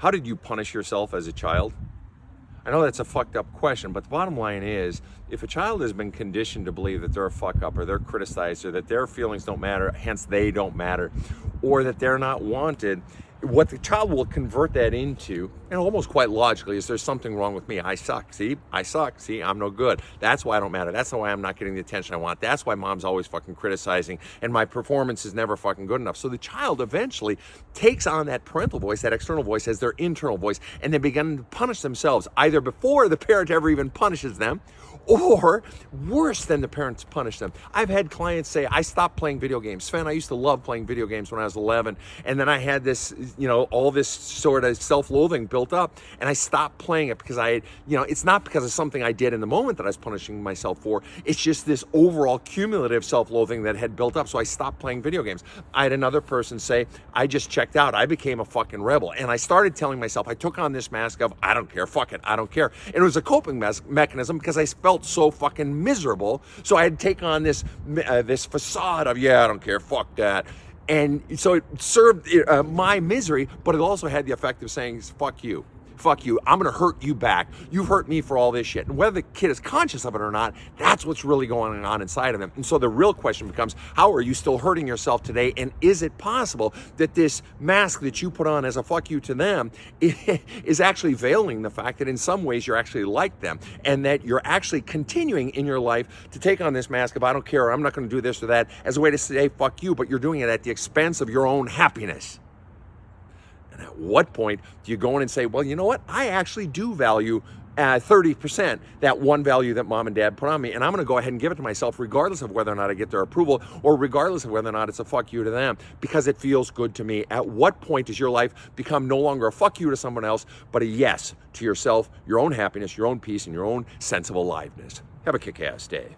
How did you punish yourself as a child? I know that's a fucked up question, but the bottom line is, if a child has been conditioned to believe that they're a fuck up or they're criticized or that their feelings don't matter, hence they don't matter, or that they're not wanted, what the child will convert that into, and almost quite logically, is there's something wrong with me. I suck. See, I suck. See, I'm no good. That's why I don't matter. That's why I'm not getting the attention I want. That's why mom's always fucking criticizing and my performance is never fucking good enough. So the child eventually takes on that parental voice, that external voice, as their internal voice, and they begin to punish themselves either before the parent ever even punishes them, or worse than the parents punish them. I've had clients say, I stopped playing video games. Sven, I used to love playing video games when I was 11. And then I had this, all this sort of self-loathing built up. And I stopped playing it because it's not because of something I did in the moment that I was punishing myself for. It's just this overall cumulative self-loathing that had built up. So I stopped playing video games. I had another person say, I just checked out. I became a fucking rebel. And I started telling myself, I took on this mask of, I don't care, fuck it, I don't care. And it was a coping mechanism because I felt so fucking miserable. So I had to take on this facade of, I don't care, fuck that. And so it served my misery, but it also had the effect of saying, fuck you. Fuck you, I'm gonna hurt you back. You've hurt me for all this shit. And whether the kid is conscious of it or not, that's what's really going on inside of them. And so the real question becomes, how are you still hurting yourself today? And is it possible that this mask that you put on as a fuck you to them is actually veiling the fact that in some ways you're actually like them, and that you're actually continuing in your life to take on this mask of, I don't care, or I'm not gonna do this or that, as a way to say fuck you, but you're doing it at the expense of your own happiness. And at what point do you go in and say, well, you know what? I actually do value 30%, that one value that mom and dad put on me, and I'm going to go ahead and give it to myself regardless of whether or not I get their approval, or regardless of whether or not it's a fuck you to them, because it feels good to me. At what point does your life become no longer a fuck you to someone else, but a yes to yourself, your own happiness, your own peace, and your own sense of aliveness? Have a kick-ass day.